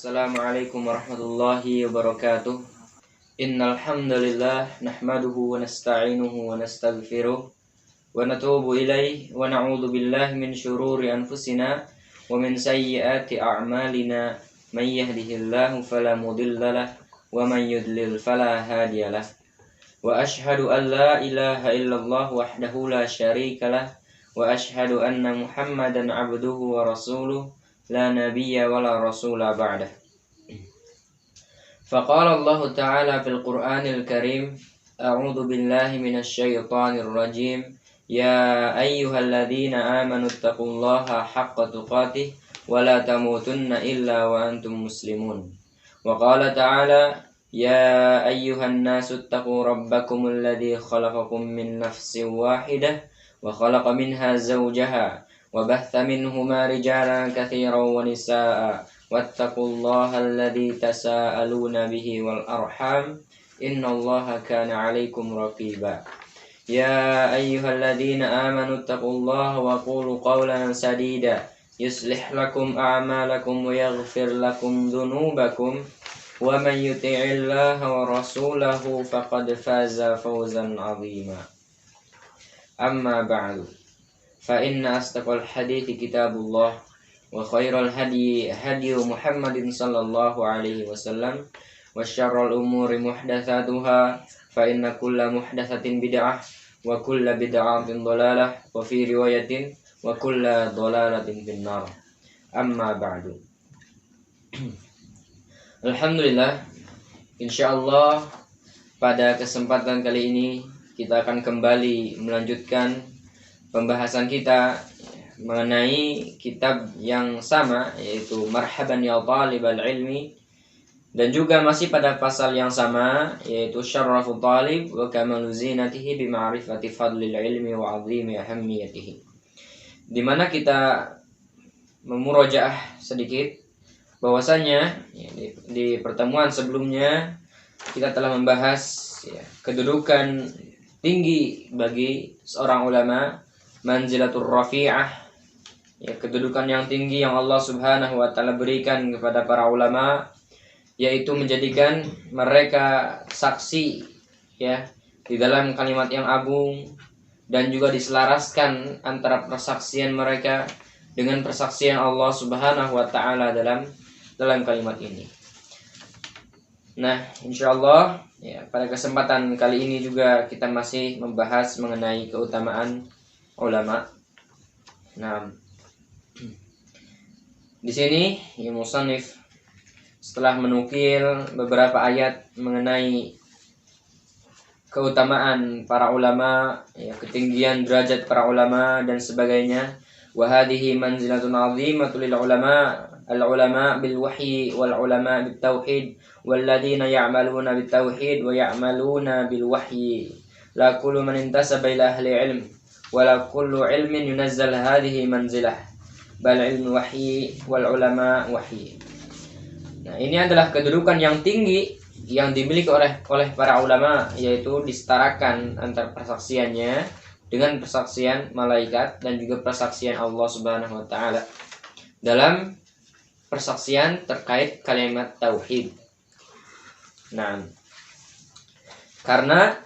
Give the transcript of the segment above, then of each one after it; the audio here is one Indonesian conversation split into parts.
Assalamualaikum warahmatullahi wabarakatuh. Innal hamdalillah nahmaduhu wa nasta'inuhu wa nastaghfiruh wa natubu ilaihi wa na'udzu billahi min syururi anfusina wa min sayyiati a'malina. May yahdihillahu fala mudhillalah wa man yudlil fala hadiyalah. Wa asyhadu an la ilaha illallah wahdahu la syarikalah wa asyhadu anna Muhammadan 'abduhu wa rasuluh la nabiyya wa la rasula ba'dah. Faqala Allah Ta'ala fil Qur'anil Karim, a'udzu billahi minasy syaithanir rajim. Ya ayyuhalladzina amanu taqullaha haqqa tuqatih wa la tamutunna illa wa antum muslimun. Wa qala ta'ala, ya ayyuhan nasu taqu rabbakumul ladzi khalaqakum min nafsin wahidah wa khalaqa minha zawjaha wa batha minhuma rijalan katsiran wa nisaa'a wattaqullaha alladzi tasaaluna bihi wal arham innallaha kana 'alaikum raqiba. Ya ayyuhalladzina amanu taqullaha wa qulu qawlan sadida yuslih lakum a'malakum wa yaghfir lakum dhunubakum wa man yuti'illaha wa rasulahu faqad faza fawzan 'azima. Amma ba'du. Fa inna astaqal hadithi kitabullah wa khairal hadi Muhammadin sallallahu alaihi wasallam wa syarrul umuri muhdatsatuha fa inna kulla muhdatsatin bid'ah wa kulla bid'atin dhalalah wa fi riwayatin wa kulla dhalalatin finnar. Amma ba'du. Alhamdulillah, insyaallah pada kesempatan kali ini kita akan kembali melanjutkan pembahasan kita mengenai kitab yang sama, yaitu Marhaban ya Talibal Ilmi, dan juga masih pada pasal yang sama, yaitu Syarrafut Talib wa Kamalu Zinatihi bi Ma'rifati Fadlil Ilmi wa 'Azimi Ahammiyatihi, di mana kita memurajaah sedikit bahwasanya di pertemuan sebelumnya kita telah membahas kedudukan tinggi bagi seorang ulama, manzilatur rafi'ah, kedudukan yang tinggi yang Allah Subhanahu wa taala berikan kepada para ulama, yaitu menjadikan mereka saksi di dalam kalimat yang agung, dan juga diselaraskan antara persaksian mereka dengan persaksian Allah Subhanahu wa taala dalam kalimat ini. Nah, insyaallah pada kesempatan kali ini juga kita masih membahas mengenai keutamaan ulama. Nah, di sini musannif setelah menukil beberapa ayat mengenai keutamaan para ulama, ketinggian derajat para ulama dan sebagainya. Wa hadhihi manzilatun 'azimatun lil ulama, al-ulama bil wahyi wal ulama bit tauhid walladzina ya'maluna bit tauhid wa ya'maluna bil wahyi. La kullu man intasaba ila ahli ilm wala kullu ilmin yunazzal hadhihi manzilah bal ilmu wahyi wal ulama wahyi. Nah, ini adalah kedudukan yang tinggi yang dimiliki oleh para ulama, yaitu disetarakan antara persaksiannya dengan persaksian malaikat dan juga persaksian Allah Subhanahu wa taala dalam persaksian terkait kalimat tauhid. Nah, karena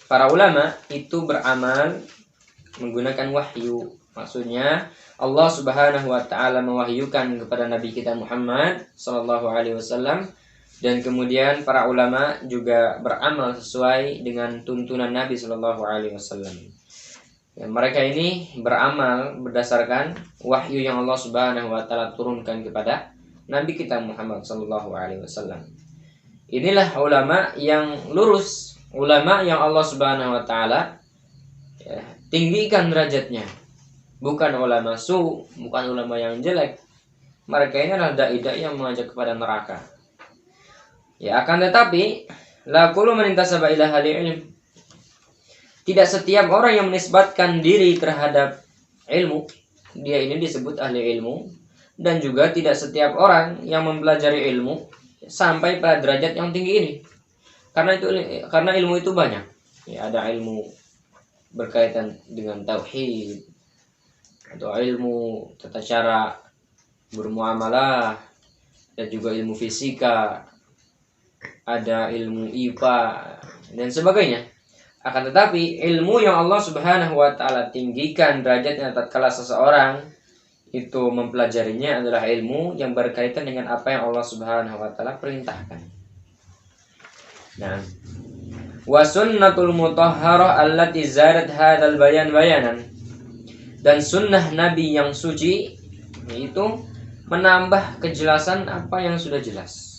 para ulama itu beramal menggunakan wahyu. Maksudnya Allah Subhanahu wa taala mewahyukan kepada Nabi kita Muhammad sallallahu alaihi wasallam, dan kemudian para ulama juga beramal sesuai dengan tuntunan Nabi sallallahu alaihi wasallam. Mereka ini beramal berdasarkan wahyu yang Allah Subhanahu wa taala turunkan kepada Nabi kita Muhammad sallallahu alaihi wasallam. Inilah ulama yang lurus, ulama yang Allah Subhanahu wa taala tinggikan derajatnya. Bukan ulama bukan ulama yang jelek. Mereka ini adalah dai-dai yang mengajak kepada neraka. Akan tetapi la kullu man intasaba ila ahli ilm, tidak setiap orang yang menisbatkan diri terhadap ilmu dia ini disebut ahli ilmu, dan juga tidak setiap orang yang mempelajari ilmu sampai pada derajat yang tinggi ini. Karena ilmu itu banyak. Ada ilmu berkaitan dengan tauhid, atau ilmu tata cara bermuamalah, dan juga ilmu fisika, ada ilmu IPA dan sebagainya. Akan tetapi ilmu yang Allah Subhanahu wa taala tinggikan derajatnya tatkala seseorang itu mempelajarinya adalah ilmu yang berkaitan dengan apa yang Allah Subhanahu wa taala perintahkan. Nah, wa sunnatul mutahharah allati zadat hadzal bayanan. Dan sunnah Nabi yang suci yaitu menambah kejelasan apa yang sudah jelas.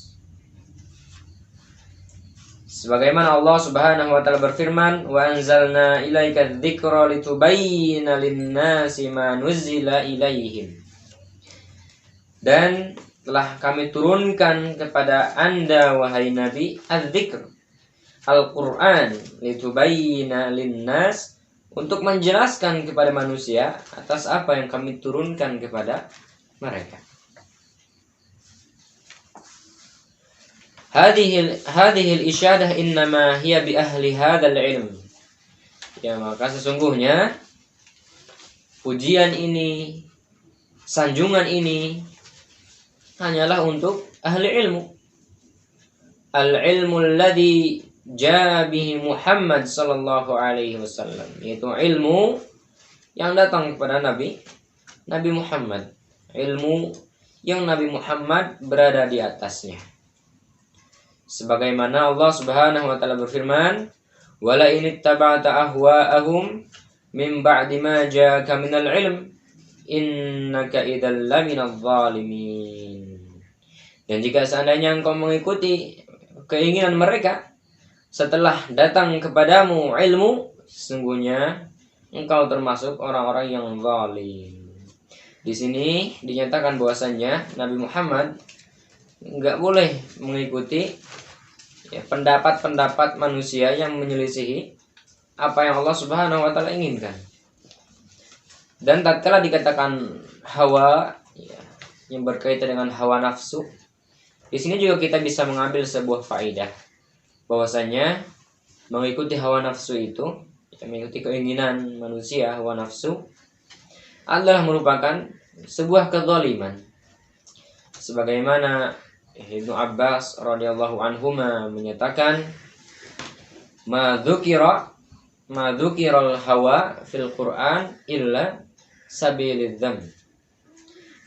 Sebagaimana Allah Subhanahu wa taala berfirman, "Wa anzalna ilaika dzikra litubayyana lin-nasi ma nuzzila ilaihim." Dan telah kami turunkan kepada Anda wahai Nabi adz-dzikr, Al-Qur'an, litubayyana lin-nas, untuk menjelaskan kepada manusia atas apa yang kami turunkan kepada mereka. Hadhil isyadah innama hiya bi ahli hadzal ilm. Ya, maka sesungguhnya pujian ini, sanjungan ini hanyalah untuk ahli ilmu. Al-ilmu alladhi jaa bihi Muhammad sallallahu alaihi wasallam, yaitu ilmu yang datang kepada Nabi Muhammad, ilmu yang Nabi Muhammad berada di atasnya. Sebagaimana Allah Subhanahu wa taala berfirman, "Wala in ittaba'ta ahwa'ahum min ba'di ma ja'aka minal ilm, innaka idzal laminadh dhalimin." Dan jika seandainya engkau mengikuti keinginan mereka setelah datang kepadamu ilmu, sesungguhnya engkau termasuk orang-orang yang zalim. Di sini dinyatakan bahwasannya Nabi Muhammad enggak boleh mengikuti pendapat-pendapat manusia yang menyelisihi apa yang Allah Subhanahu wa taala inginkan. Dan tatkala dikatakan hawa yang berkaitan dengan hawa nafsu, di sini juga kita bisa mengambil sebuah faedah bahwasanya mengikuti hawa nafsu itu, mengikuti keinginan manusia, hawa nafsu adalah merupakan sebuah kezaliman. Sebagaimana Ibnu Abbas radhiyallahu anhuma menyatakan, ma dzukiral hawa fil Qur'an illa sabilidz dzam.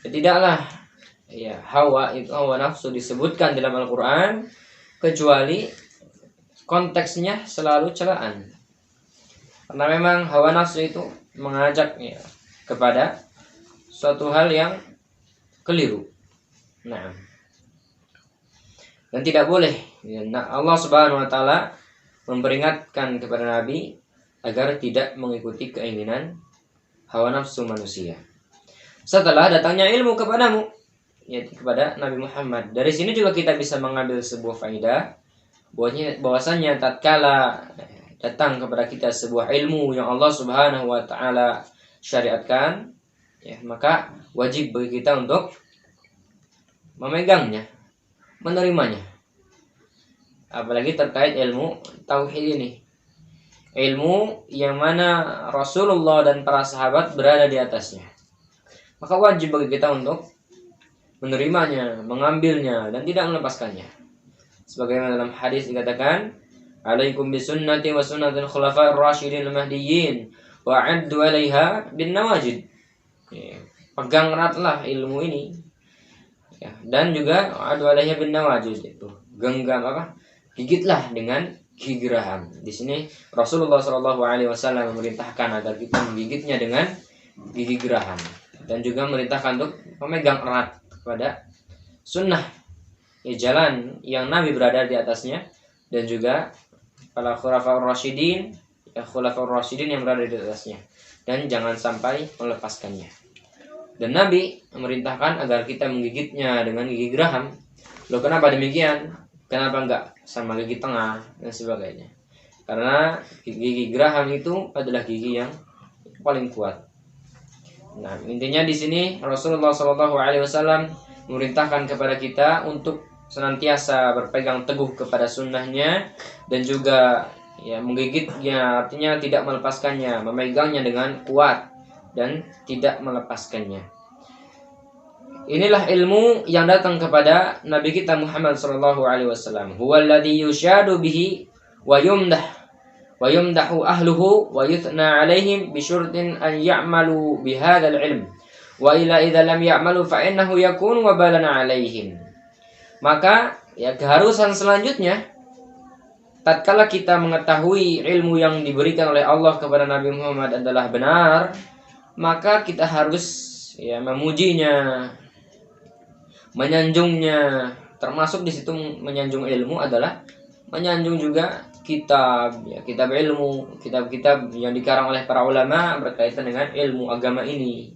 Tidaklah hawa itu, hawa nafsu disebutkan dalam Al-Qur'an kecuali konteksnya selalu celaan. Karena memang hawa nafsu itu mengajak kepada suatu hal yang keliru. Nah, dan tidak boleh Allah Subhanahu wa taala memperingatkan kepada Nabi agar tidak mengikuti keinginan hawa nafsu manusia. Setelah datangnya ilmu kepadamu, yaitu kepada Nabi Muhammad. Dari sini juga kita bisa mengambil sebuah faedah bahwasanya tatkala datang kepada kita sebuah ilmu yang Allah Subhanahu wa taala syariatkan, maka wajib bagi kita untuk memegangnya, menerimanya. Apalagi terkait ilmu tauhid ini, ilmu yang mana Rasulullah dan para sahabat berada di atasnya, maka wajib bagi kita untuk menerimanya, mengambilnya dan tidak melepaskannya. Sebagaimana dalam hadis dikatakan, "Alaikum bisunnati wa sunnatil khulafa'ir rasyidin al-mahdiyyin wa 'addu 'alaiha bin nawajid." Pegang eratlah ilmu ini. Dan juga 'addu 'alaiha bin nawajid, itu genggam gigitlah dengan gigi geraham. Di sini Rasulullah SAW memerintahkan agar kita menggigitnya dengan gigi geraham dan juga memerintahkan untuk memegang erat kepada sunnah, jalan yang Nabi berada di atasnya, dan juga para khulafaur rasyidin, yang berada di atasnya, dan jangan sampai melepaskannya. Dan Nabi memerintahkan agar kita menggigitnya dengan gigi geraham. Loh, kenapa demikian? Kenapa enggak sama gigi tengah dan sebagainya? Karena gigi geraham itu adalah gigi yang paling kuat. Nah, intinya di sini Rasulullah SAW memerintahkan kepada kita untuk senantiasa berpegang teguh kepada sunnahnya dan juga menggigitnya, artinya tidak melepaskannya, memegangnya dengan kuat dan tidak melepaskannya. inilah ilmu yang datang kepada Nabi kita Muhammad sallallahu alaihi wasallam. Huwallazi yusyadu bihi wa yumdahu ahluhu wa yuthna alaihim bi syurtin an ya'malu bihadzal ilm. Wa ila idza lam ya'malu fa innahu yakunu wabalan alaihim. Maka ya keharusan selanjutnya tatkala kita mengetahui ilmu yang diberikan oleh Allah kepada Nabi Muhammad adalah benar, maka kita harus ya memujinya, menyanjungnya. Termasuk di situ menyanjung ilmu adalah menyanjung juga kitab, ya, kitab ilmu, kitab-kitab yang dikarang oleh para ulama berkaitan dengan ilmu agama ini.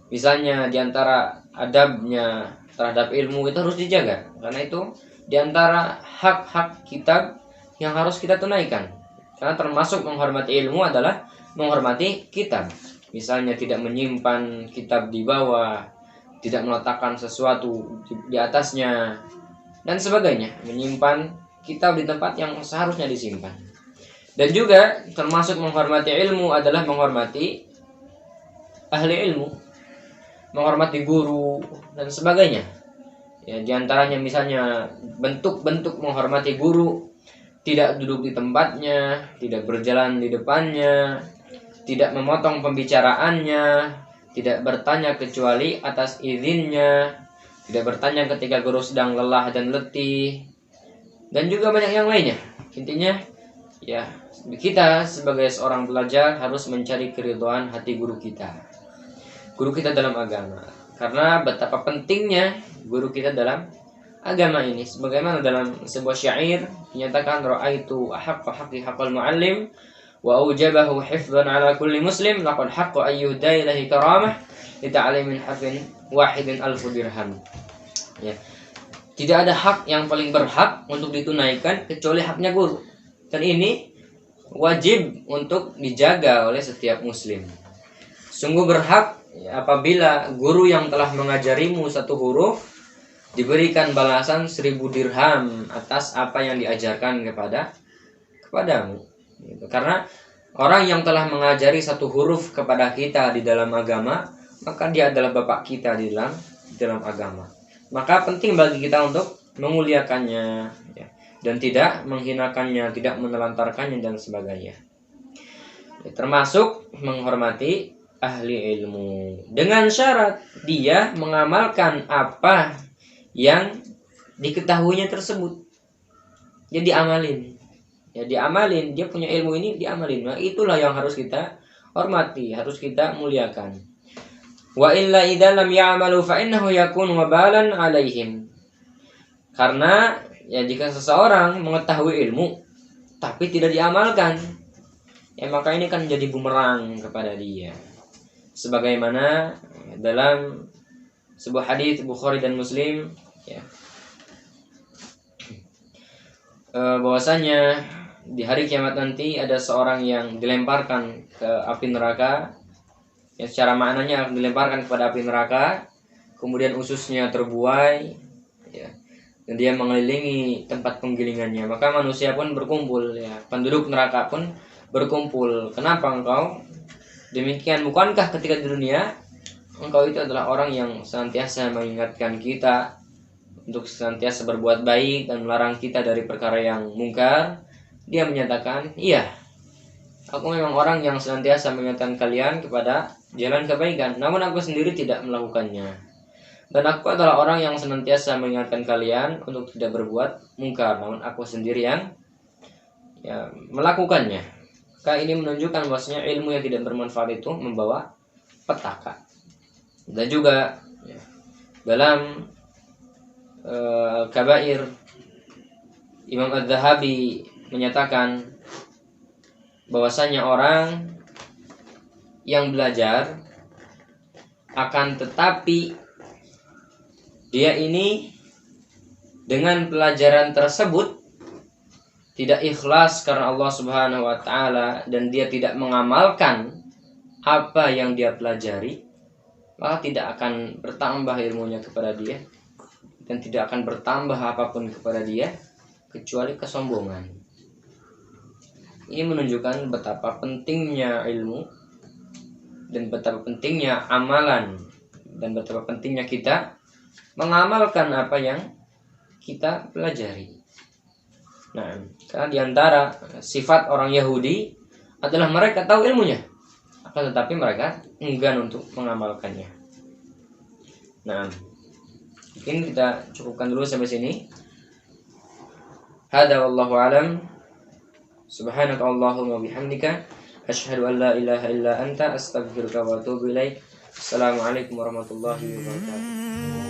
Misalnya diantara adabnya terhadap ilmu itu harus dijaga, karena itu diantara hak-hak kitab yang harus kita tunaikan. Karena termasuk menghormati ilmu adalah menghormati kitab. Misalnya tidak menyimpan kitab di bawah, tidak meletakkan sesuatu di atasnya, dan sebagainya. Menyimpan kitab di tempat yang seharusnya disimpan. Dan juga termasuk menghormati ilmu adalah menghormati ahli ilmu, menghormati guru dan sebagainya. Ya, diantaranya misalnya bentuk-bentuk menghormati guru, tidak duduk di tempatnya, tidak berjalan di depannya, tidak memotong pembicaraannya, tidak bertanya kecuali atas izinnya, tidak bertanya ketika guru sedang lelah dan letih, dan juga banyak yang lainnya. Intinya ya kita sebagai seorang belajar harus mencari keridhaan hati guru kita dalam agama, karena betapa pentingnya guru kita dalam agama ini. Sebagaimana dalam sebuah syair dinyatakan, ra'aitu ahaqqa haqqi haqqal muallim wa aujabahu hifdhan ala kulli muslim laqad haqqa ayyuhda ilahi karamah li ta'limin harfin wahidin alfu dirham. Ya, tidak ada hak yang paling berhak untuk ditunaikan kecuali haknya guru. Dan ini wajib untuk dijaga oleh setiap muslim. Sungguh berhak ya, apabila guru yang telah mengajarimu satu huruf diberikan balasan 1000 dirham atas apa yang diajarkan kepadamu. Gitu. Karena orang yang telah mengajari satu huruf kepada kita di dalam agama, maka dia adalah bapak kita di dalam agama. Maka penting bagi kita untuk memuliakannya ya, dan tidak menghinakannya, tidak menelantarkannya dan sebagainya. Ya, termasuk menghormati ahli ilmu dengan syarat dia mengamalkan apa yang diketahuinya tersebut. Ya diamalin. Ya diamalin, dia punya ilmu ini diamalin. Nah, itulah yang harus kita hormati, harus kita muliakan. Wa illa idza lam ya'malu fa innahu yakunu wabalan 'alaihim. Karena ya jika seseorang mengetahui ilmu tapi tidak diamalkan, ya maka ini kan jadi bumerang kepada dia. Sebagaimana dalam sebuah hadis Bukhari dan Muslim ya, bahwasanya di hari kiamat nanti ada seorang yang dilemparkan ke api neraka. Ya, secara maknanya dilemparkan kepada api neraka, kemudian ususnya terbuai, ya, dan dia mengelilingi tempat penggilingannya. Maka manusia pun berkumpul, ya, penduduk neraka pun berkumpul. Kenapa engkau demikian? Bukankah ketika di dunia engkau itu adalah orang yang senantiasa mengingatkan kita untuk senantiasa berbuat baik dan melarang kita dari perkara yang mungkar? Dia menyatakan, iya, aku memang orang yang senantiasa mengingatkan kalian kepada jalan kebaikan, namun aku sendiri tidak melakukannya. Dan aku adalah orang yang senantiasa mengingatkan kalian untuk tidak berbuat mungkar, namun aku sendiri yang ya, melakukannya. Maka ini menunjukkan bahwasanya ilmu yang tidak bermanfaat itu membawa petaka. Dan juga ya, dalam Kabair, Imam Az-Zahabi menyatakan bahwasanya orang yang belajar akan tetapi dia ini dengan pelajaran tersebut tidak ikhlas karena Allah Subhanahu wa taala dan dia tidak mengamalkan apa yang dia pelajari, maka tidak akan bertambah ilmunya kepada dia dan tidak akan bertambah apapun kepada dia kecuali kesombongan. Ini menunjukkan betapa pentingnya ilmu dan betapa pentingnya amalan dan betapa pentingnya kita mengamalkan apa yang kita pelajari. Nah, karena diantara sifat orang Yahudi adalah mereka tahu ilmunya, akan tetapi mereka enggan untuk mengamalkannya. Nah, mungkin kita cukupkan dulu sampai sini. Hada wallahu alam. Subhanaka Allahumma bihamdika asyhadu an la ilaha illa anta astaghfiruka wa atubu ilaik. Assalamualaikum warahmatullahi wabarakatuh.